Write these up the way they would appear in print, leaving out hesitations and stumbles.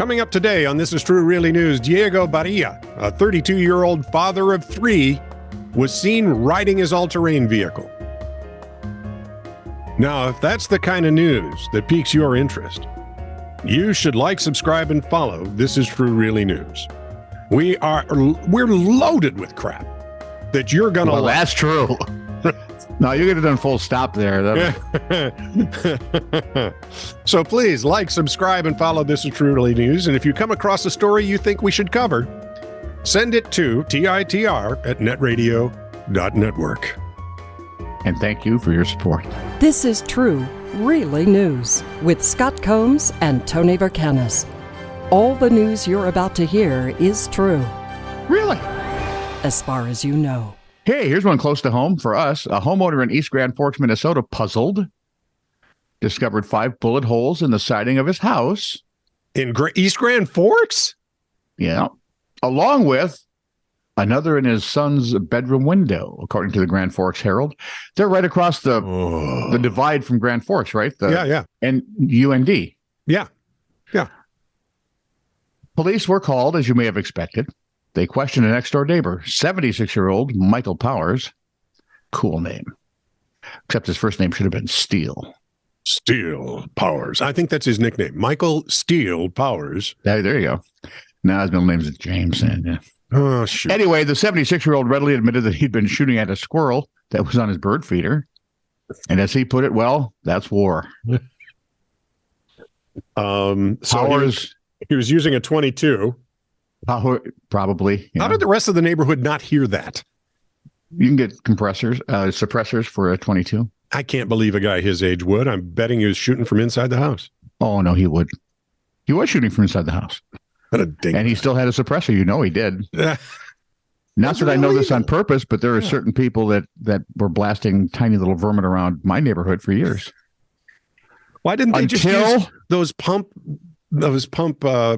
Coming up today on This Is True Really News, Diego Barria, a 32-year-old father of three, was seen riding his all-terrain vehicle. Now, if that's the kind of news that piques your interest, you should like, subscribe, and follow This Is True Really News. We're loaded with crap that you're going to like. That's true. No, you could have done full stop there. So please like, subscribe, and follow This Is True Really News. And if you come across a story you think we should cover, send it to TITR@netradio.network. And thank you for your support. This is True Really News with Scott Combs and Tony Vercanis. All the news you're about to hear is true, Really? as far as you know. Hey, here's one close to home for us. A homeowner in East Grand Forks, Minnesota, puzzled, discovered 5 bullet holes in the siding of his house. In East Grand Forks? Yeah. Along with another in his son's bedroom window, according to the Grand Forks Herald. They're right across the divide from Grand Forks, right? Yeah. And UND. Yeah. Police were called, as you may have expected. They questioned a next-door neighbor, 76-year-old Michael Powers. Cool name. Except his first name should have been Steele. Steele Powers. I think that's his nickname. Michael Steele Powers. There you go. Now his middle name is James. Yeah. Oh, shoot. Anyway, the 76-year-old readily admitted that he'd been shooting at a squirrel that was on his bird feeder. And as he put it, well, that's war. So he was using a 22. Probably. How did the rest of the neighborhood not hear that? You can get suppressors for a 22. I can't believe a guy his age would. I'm betting he was shooting from inside the house. Oh, no, he would. He was shooting from inside the house. What a ding. And he still had a suppressor. You know he did. Not that I know this on purpose, but there are certain people that were blasting tiny little vermin around my neighborhood for years. Why didn't they just use those pump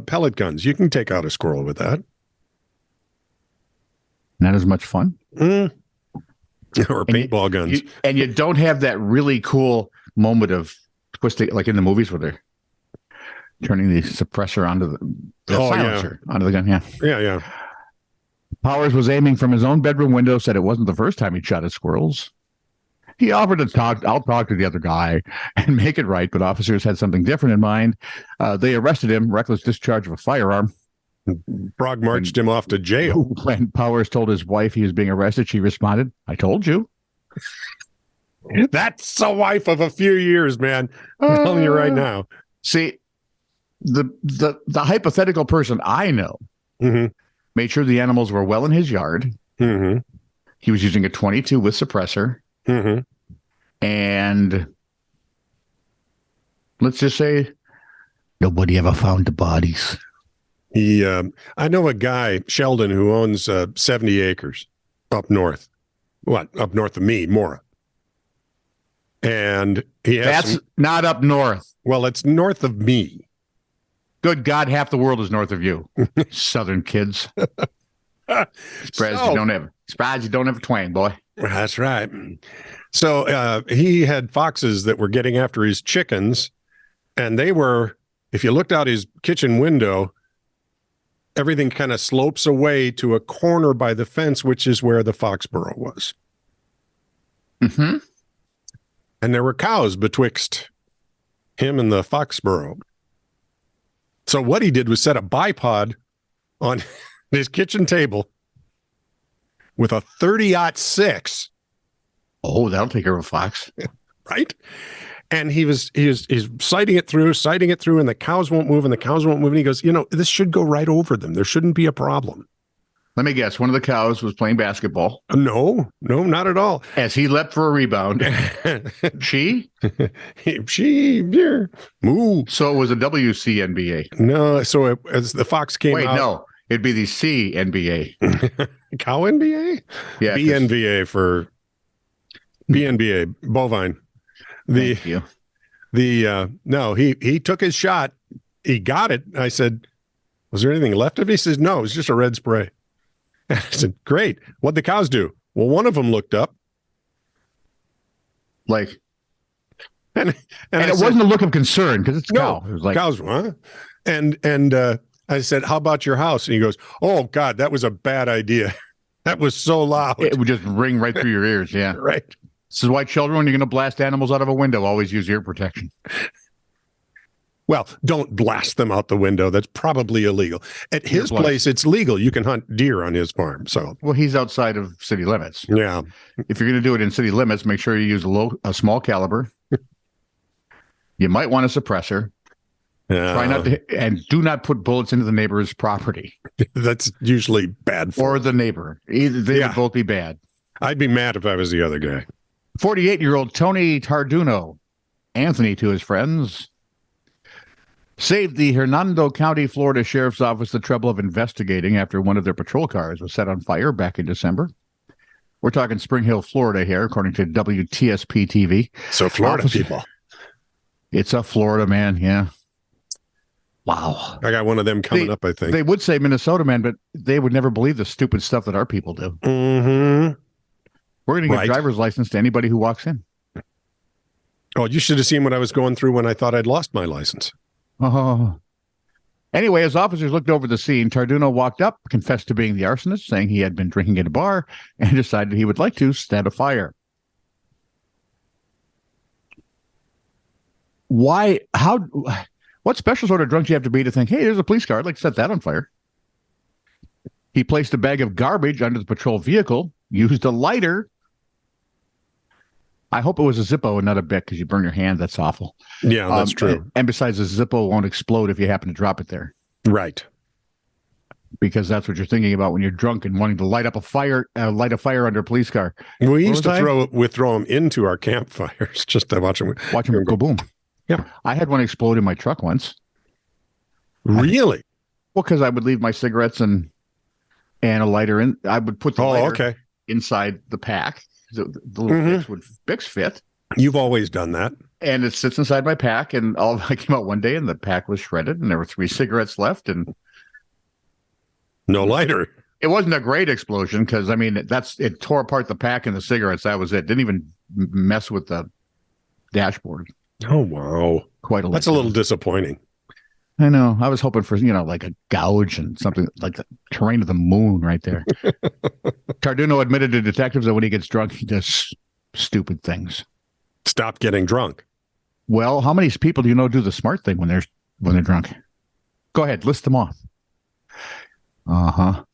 pellet guns? You can take out a squirrel with that. Not as much fun. Or paintball guns. And you don't have that really cool moment of twisting, like in the movies where they're turning the suppressor onto the silencer onto the gun. Yeah. Powers was aiming from his own bedroom window, said it wasn't the first time he'd shot at squirrels. He offered to talk. I'll talk to the other guy and make it right, but officers had something different in mind. They arrested him, reckless discharge of a firearm. Brog marched him off to jail. When Powers told his wife he was being arrested, she responded, "I told you." That's a wife of a few years, man. I'm telling you right now. See, the hypothetical person I know made sure the animals were well in his yard. Mm-hmm. He was using a 22 with suppressor. Mm-hmm. And let's just say nobody ever found the bodies. I know a guy, Sheldon, who owns 70 acres up north. Up north of me, Mora. And he has That's not up north. Well, it's north of me. Good God, half the world is north of you. Southern kids. Surprised you don't have a twang, boy. That's right. So he had foxes that were getting after his chickens, and they were, if you looked out his kitchen window, everything kind of slopes away to a corner by the fence, which is where the fox burrow was. Mm-hmm. And there were cows betwixt him and the fox burrow. So what he did was set a bipod on his kitchen table with a 30-06. Oh, that'll take care of a fox. Right? And he's sighting it through, and the cows won't move, and he goes, this should go right over them. There shouldn't be a problem. Let me guess. One of the cows was playing basketball. No, not at all. As he leapt for a rebound. She? Yeah. Moo. So it was a WCNBA. No, so as the fox came out. Wait, no. It'd be the CNBA. Cow NBA? Yeah. BNBA for BNBA, bovine. Thank you. No, he took his shot. He got it. I said, was there anything left of it? He says, no, it's just a red spray. I said, great. What'd the cows do? Well, one of them looked up. Like, and it wasn't a look of concern because it's a cow. It was like, cows, huh? And I said, "How about your house?" And he goes, "Oh God, that was a bad idea. That was so loud. It would just ring right through your ears. Yeah. Right." This is why children, when you're going to blast animals out of a window, always use ear protection. Well, don't blast them out the window. That's probably illegal. At his place, it's legal. You can hunt deer on his farm. So, well, he's outside of city limits. yeah. If you're going to do it in city limits, make sure you use a small caliber. You might want a suppressor. Try not to, and do not put bullets into the neighbor's property. That's usually bad for or the neighbor. Either they would both be bad. I'd be mad if I was the other guy. 48-year-old Tony Tarduno, Anthony to his friends, saved the Hernando County, Florida Sheriff's Office the trouble of investigating after one of their patrol cars was set on fire back in December. We're talking Spring Hill, Florida here, according to WTSP TV. So Florida people. It's a Florida man, yeah. Wow. I got one of them coming up, I think. They would say Minnesota man, but they would never believe the stupid stuff that our people do. Mm-hmm. We're going to give driver's license to anybody who walks in. Oh, you should have seen what I was going through when I thought I'd lost my license. Oh. Anyway, as officers looked over the scene, Tarduno walked up, confessed to being the arsonist, saying he had been drinking at a bar, and decided he would like to start a fire. Why? How? What special sort of drunk do you have to be to think, hey, there's a police car, I'd like to set that on fire? He placed a bag of garbage under the patrol vehicle, used a lighter. I hope it was a Zippo and not a Bic, because you burn your hand. That's awful. Yeah, that's true. And besides, a Zippo won't explode if you happen to drop it there. Right. Because that's what you're thinking about when you're drunk and wanting to light a fire under a police car. We used to throw them into our campfires just to watch them go boom. Yeah. I had one explode in my truck once. Really? Well, because I would leave my cigarettes and a lighter in. I would put the lighter inside the pack. The little Bics fit. You've always done that. And it sits inside my pack. And I came out one day and the pack was shredded and there were 3 cigarettes left. And no lighter. It wasn't a great explosion because, I mean, it tore apart the pack and the cigarettes. That was it. Didn't even mess with the dashboard. Oh, wow. That's a little disappointing. I know. I was hoping for, like a gouge and something like the terrain of the moon right there. Tarduno admitted to detectives that when he gets drunk, he does stupid things. Stop getting drunk. Well, how many people do you know do the smart thing when they're drunk? Go ahead, list them off. Uh-huh.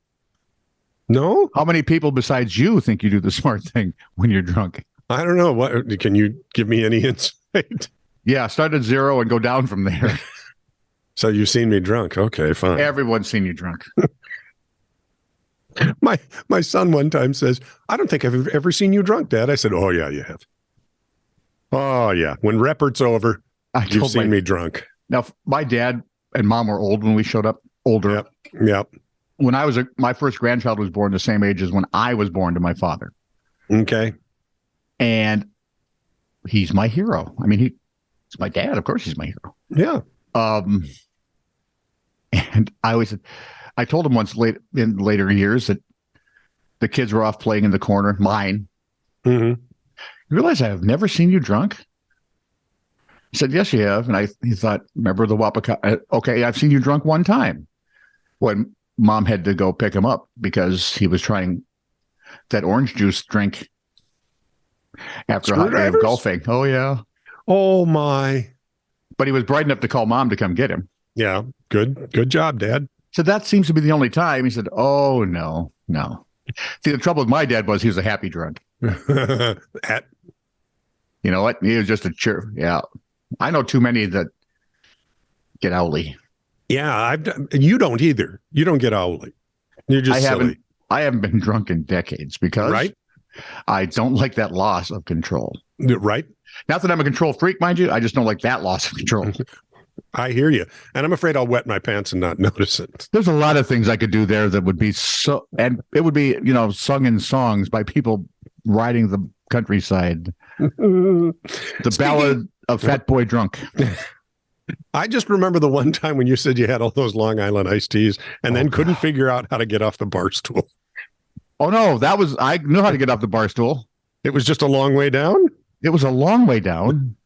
No? How many people besides you think you do the smart thing when you're drunk? I don't know. What can you give me any insight? Yeah, start at 0 and go down from there. So you've seen me drunk. Okay, fine. Everyone's seen you drunk. My son one time says, "I don't think I've ever seen you drunk, Dad." I said, "Oh, yeah, you have." Oh, yeah. When Reppert's over, you've seen me drunk. Now, my dad and mom were old when we showed up. Older. Yep. When my first grandchild was born the same age as when I was born to my father. Okay. And he's my hero. I mean, he's my dad. Of course, he's my hero. Yeah. And I told him once in later years that the kids were off playing in the corner, mine. Mm-hmm. You realize I have never seen you drunk? He said, yes, you have. And he thought, remember the Wapaka? Okay, I've seen you drunk one time when Mom had to go pick him up because he was trying that orange juice drink after a hot day of golfing. Oh, yeah. Oh, my. But he was bright enough to call Mom to come get him. Yeah. Good job, Dad. So that seems to be the only time. He said, oh, no. See, the trouble with my dad was he was a happy drunk. You know what? He was just a cheer. Yeah. I know too many that get owly. Yeah. You don't either. You don't get owly. You're just silly. I haven't been drunk in decades because I don't like that loss of control. Right. Not that I'm a control freak, mind you. I just don't like that loss of control. I hear you. And I'm afraid I'll wet my pants and not notice it. There's a lot of things I could do there that would be and it would be, sung in songs by people riding the countryside. The Ballad of Fat Boy Drunk. I just remember the one time when you said you had all those Long Island iced teas and then couldn't figure out how to get off the bar stool. Oh, no, I knew how to get off the bar stool. It was just a long way down? It was a long way down.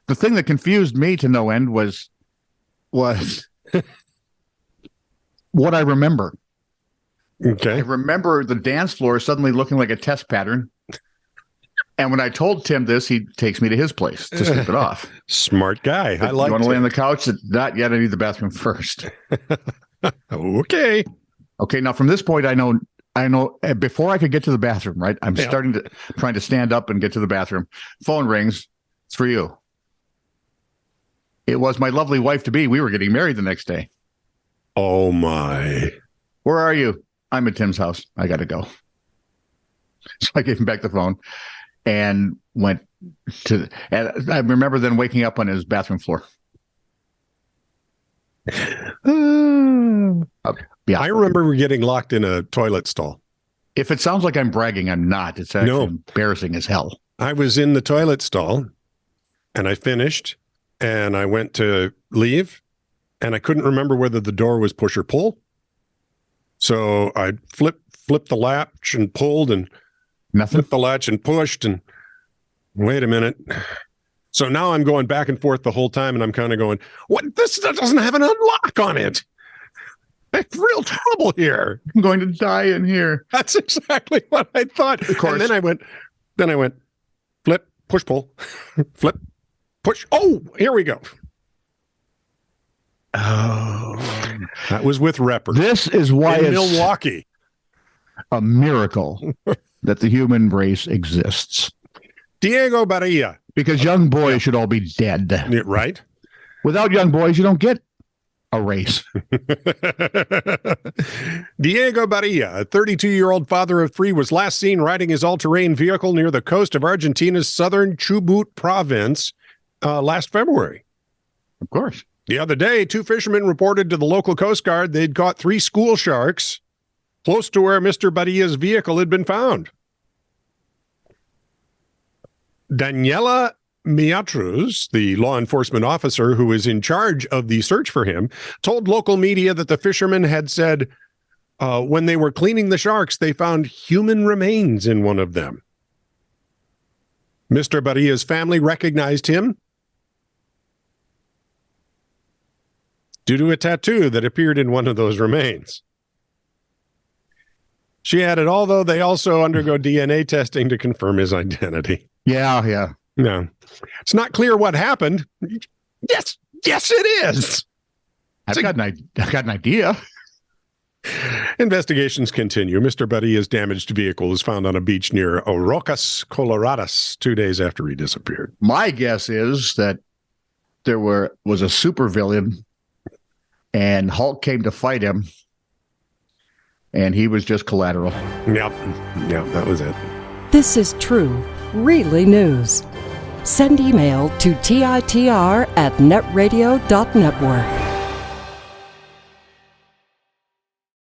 The thing that confused me to no end was What I remember. I Okay. remember the dance floor suddenly looking like a test pattern. And when I told Tim this, he takes me to his place to sleep it off. Smart guy. I You like want to lay on it. the couch? Not yet. I need the bathroom first. Okay. Okay. Now, from this point, I know. Before I could get to the bathroom, right? I'm Yeah. trying to stand up and get to the bathroom. Phone rings. It's for you. It was my lovely wife to be. We were getting married the next day. Oh my. Where are you? I'm at Tim's house. I got to go. So I gave him back the phone and went to. And I remember then waking up on his bathroom floor. Yeah. I remember getting locked in a toilet stall. If it sounds like I'm bragging, I'm not. It's actually No. embarrassing as hell. I was in the toilet stall and I finished and I went to leave and I couldn't remember whether the door was push or pull. So I flipped the latch and pulled and Nothing. flipped the latch and pushed and wait a minute. So now I'm going back and forth the whole time and I'm kind of going, what? This doesn't have an unlock on it. I have real trouble here. I'm going to die in here. That's exactly what I thought. Of course. And then I went, flip, push, pull, flip, push. Oh, here we go. Oh, That was with Repper this is why in it's Milwaukee. a miracle that the human race exists. Diego Barilla, Because young boys should all be dead. right? Without young boys, you don't get a race. Diego Barilla, a 32-year-old father of three, was last seen riding his all-terrain vehicle near the coast of Argentina's southern Chubut province last February. Of course. The other day, two fishermen reported to the local Coast Guard they'd caught 3 school sharks close to where Mr. Badilla's vehicle had been found. Daniela Miatruz, the law enforcement officer who is in charge of the search for him, told local media that the fishermen had said when they were cleaning the sharks, they found human remains in one of them. Mr. Badilla's family recognized him due to a tattoo that appeared in one of those remains. She added, although they also undergo DNA testing to confirm his identity. Yeah. No, it's not clear what happened. Yes, it is. I've got an idea. Investigations continue. Mr. Badilla's damaged vehicle was found on a beach near Orocas, Coloradas, 2 days after he disappeared. My guess is that there was a supervillain and Hulk came to fight him and he was just collateral. Yep, that was it. This is true, really news. Send email to TITR@netradio.network.